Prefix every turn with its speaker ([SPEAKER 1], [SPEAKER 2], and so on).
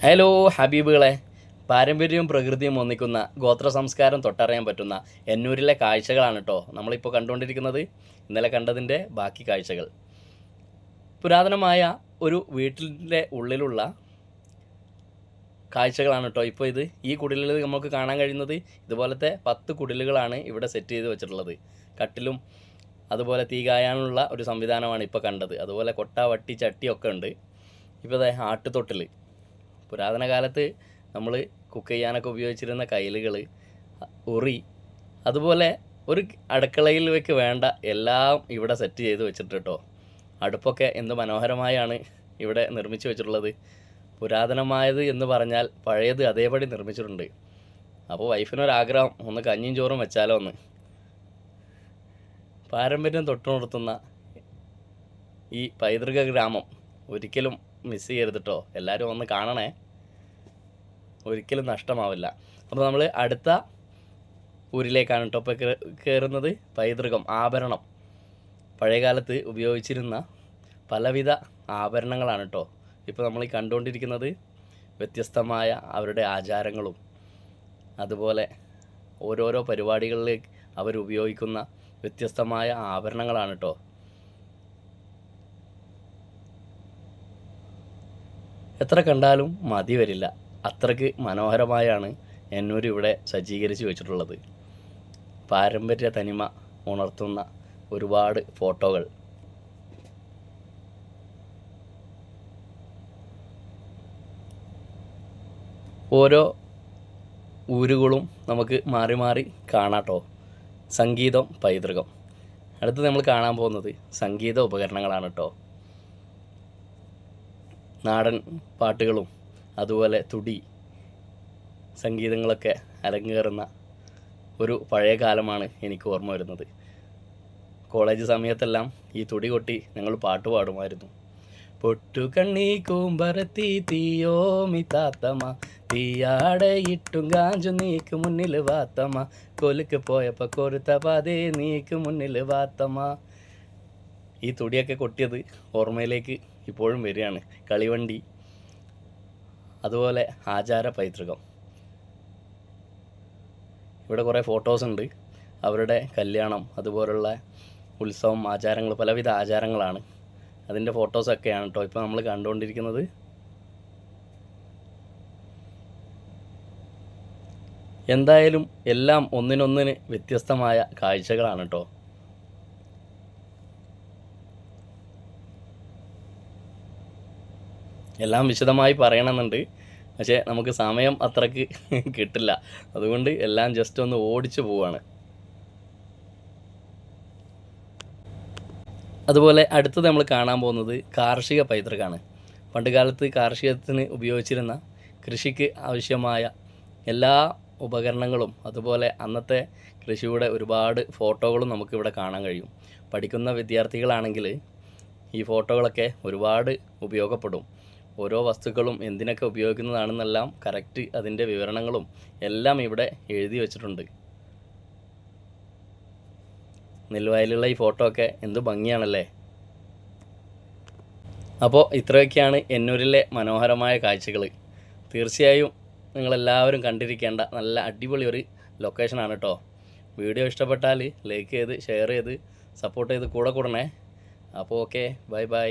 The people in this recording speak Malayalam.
[SPEAKER 1] ഹലോ ഹബീബുകളെ, പാരമ്പര്യവും പ്രകൃതിയും ഒന്നിക്കുന്ന ഗോത്ര സംസ്കാരം തൊട്ടറിയാൻ പറ്റുന്ന എന്നൂരിലെ കാഴ്ചകളാണ് കേട്ടോ നമ്മളിപ്പോൾ കണ്ടുകൊണ്ടിരിക്കുന്നത്. ഇന്നലെ കണ്ടതിൻ്റെ ബാക്കി കാഴ്ചകൾ. പുരാതനമായ ഒരു വീട്ടിൻ്റെ ഉള്ളിലുള്ള കാഴ്ചകളാണ് കേട്ടോ ഇപ്പോൾ ഇത്. ഈ കുടിലുകൾ നമുക്ക് കാണാൻ കഴിയുന്നത് ഇതുപോലത്തെ 10 കുടിലുകളാണ് ഇവിടെ സെറ്റ് ചെയ്ത് വെച്ചിട്ടുള്ളത്. കട്ടിലും അതുപോലെ തീ കായാനുള്ള ഒരു സംവിധാനമാണ് ഇപ്പോൾ കണ്ടത്. അതുപോലെ കൊട്ട, വട്ടി, ചട്ടിയൊക്കെ ഉണ്ട്. ഇപ്പോൾ അതെ ആട്ടുതൊട്ടിൽ, പുരാതന കാലത്ത് നമ്മൾ കുക്ക് ചെയ്യാനൊക്കെ ഉപയോഗിച്ചിരുന്ന കയിലുകൾ, ഉറി, അതുപോലെ ഒരു അടുക്കളയിലേക്ക് വേണ്ട എല്ലാം ഇവിടെ സെറ്റ് ചെയ്ത് വെച്ചിട്ട് കേട്ടോ. അടുപ്പൊക്കെ എന്ത് മനോഹരമായാണ് ഇവിടെ നിർമ്മിച്ച് വെച്ചിട്ടുള്ളത്. പുരാതനമായത് എന്ന് പറഞ്ഞാൽ പഴയത് അതേപടി നിർമ്മിച്ചിട്ടുണ്ട്. അപ്പോൾ വൈഫിനൊരാഗ്രഹം, ഒന്ന് കഞ്ഞിയും ചോറും വെച്ചാലോ ഒന്ന്. പാരമ്പര്യം തൊട്ടുനിർത്തുന്ന ഈ പൈതൃക ഗ്രാമം ഒരിക്കലും മിസ് ചെയ്യരുത് കേട്ടോ. എല്ലാവരും ഒന്ന് കാണണേ, ഒരിക്കലും നഷ്ടമാവില്ല. അപ്പോൾ നമ്മൾ അടുത്ത ഊരിലേക്കാണ് കേട്ടോ ഇപ്പോൾ കയറുന്നത്. പൈതൃകം, ആഭരണം, പഴയകാലത്ത് ഉപയോഗിച്ചിരുന്ന പലവിധ ആഭരണങ്ങളാണ് കേട്ടോ ഇപ്പോൾ നമ്മൾ ഈ കണ്ടുകൊണ്ടിരിക്കുന്നത്. വ്യത്യസ്തമായ അവരുടെ ആചാരങ്ങളും അതുപോലെ ഓരോരോ പരിപാടികളിലേക്ക് അവരുപയോഗിക്കുന്ന വ്യത്യസ്തമായ ആഭരണങ്ങളാണ് കേട്ടോ. എത്ര കണ്ടാലും മതി വരില്ല, അത്രയ്ക്ക് മനോഹരമായാണ് എന്നൂർ ഇവിടെ സജ്ജീകരിച്ച് വെച്ചിട്ടുള്ളത്. പാരമ്പര്യ തനിമ ഉണർത്തുന്ന ഒരുപാട് ഫോട്ടോകൾ. ഓരോ ഊരുകളും നമുക്ക് മാറി മാറി കാണാട്ടോ. സംഗീതം, പൈതൃകം. അടുത്ത് നമ്മൾ കാണാൻ പോകുന്നത് സംഗീത ഉപകരണങ്ങളാണ് കേട്ടോ. നാടൻ പാട്ടുകളും അതുപോലെ തുടി സംഗീതങ്ങളൊക്കെ അരങ്ങേറുന്ന ഒരു പഴയ കാലമാണ് എനിക്ക് ഓർമ്മ വരുന്നത്. കോളേജ് സമയത്തെല്ലാം ഈ തുടി കൊട്ടി ഞങ്ങൾ പാട്ട് പാടുമായിരുന്നു. പൊട്ടുകണ്ണി കൂമ്പരത്തി തീയോമി താത്തമ്മ, തീയാടയിട്ടും കാഞ്ചു നീക്ക് മുന്നിൽ വാത്തമ്മ, കൊലുക്ക് പോയപ്പോൾ കൊരുത്ത പാതേ നീക്ക് മുന്നിൽ വാത്തമ്മ. ഈ തുടിയൊക്കെ കൊട്ടിയത് ഓർമ്മയിലേക്ക് ഇപ്പോഴും വരികയാണ്. കളിവണ്ടി, അതുപോലെ ആചാര പൈതൃകം. ഇവിടെ കുറേ ഫോട്ടോസ് ഉണ്ട്. അവരുടെ കല്യാണം, അതുപോലുള്ള ഉത്സവം, ആചാരങ്ങൾ, പലവിധ ആചാരങ്ങളാണ്. അതിൻ്റെ ഫോട്ടോസൊക്കെയാണ് കേട്ടോ ഇപ്പോൾ നമ്മൾ കണ്ടുകൊണ്ടിരിക്കുന്നത്. എന്തായാലും എല്ലാം ഒന്നിനൊന്നിന് വ്യത്യസ്തമായ കാഴ്ചകളാണ് കേട്ടോ. എല്ലാം വിശദമായി പറയണമെന്നുണ്ട്, പക്ഷേ നമുക്ക് സമയം അത്രയ്ക്ക് കിട്ടില്ല. അതുകൊണ്ട് എല്ലാം ജസ്റ്റ് ഒന്ന് ഓടിച്ചു പോവാണ്. അതുപോലെ അടുത്തത് നമ്മൾ കാണാൻ പോകുന്നത് കാർഷിക പൈതൃകമാണ്. പണ്ടുകാലത്ത് കാർഷികത്തിന് ഉപയോഗിച്ചിരുന്ന കൃഷിക്ക് ആവശ്യമായ എല്ലാ ഉപകരണങ്ങളും അതുപോലെ അന്നത്തെ കൃഷിയുടെ ഒരുപാട് ഫോട്ടോകളും നമുക്കിവിടെ കാണാൻ കഴിയും. പഠിക്കുന്ന വിദ്യാർത്ഥികളാണെങ്കിൽ ഈ ഫോട്ടോകളൊക്കെ ഒരുപാട് ഉപയോഗപ്പെടും. ഓരോ വസ്തുക്കളും എന്തിനൊക്കെ ഉപയോഗിക്കുന്നതാണെന്നെല്ലാം കറക്റ്റ് അതിൻ്റെ വിവരണങ്ങളും എല്ലാം ഇവിടെ എഴുതി വച്ചിട്ടുണ്ട്. നെൽവയലുള്ള ഈ ഫോട്ടോ ഒക്കെ എന്ത് ഭംഗിയാണല്ലേ. അപ്പോൾ ഇത്രയൊക്കെയാണ് എന്നൂരിലെ മനോഹരമായ കാഴ്ചകൾ. തീർച്ചയായും നിങ്ങളെല്ലാവരും കണ്ടിരിക്കേണ്ട നല്ല അടിപൊളി ഒരു ലൊക്കേഷനാണ് കേട്ടോ. വീഡിയോ ഇഷ്ടപ്പെട്ടാൽ ലൈക്ക് ചെയ്ത് ഷെയർ ചെയ്ത് സപ്പോർട്ട് ചെയ്ത് കൂടെ കൂടണേ. അപ്പോൾ ഓക്കെ, ബൈ ബൈ.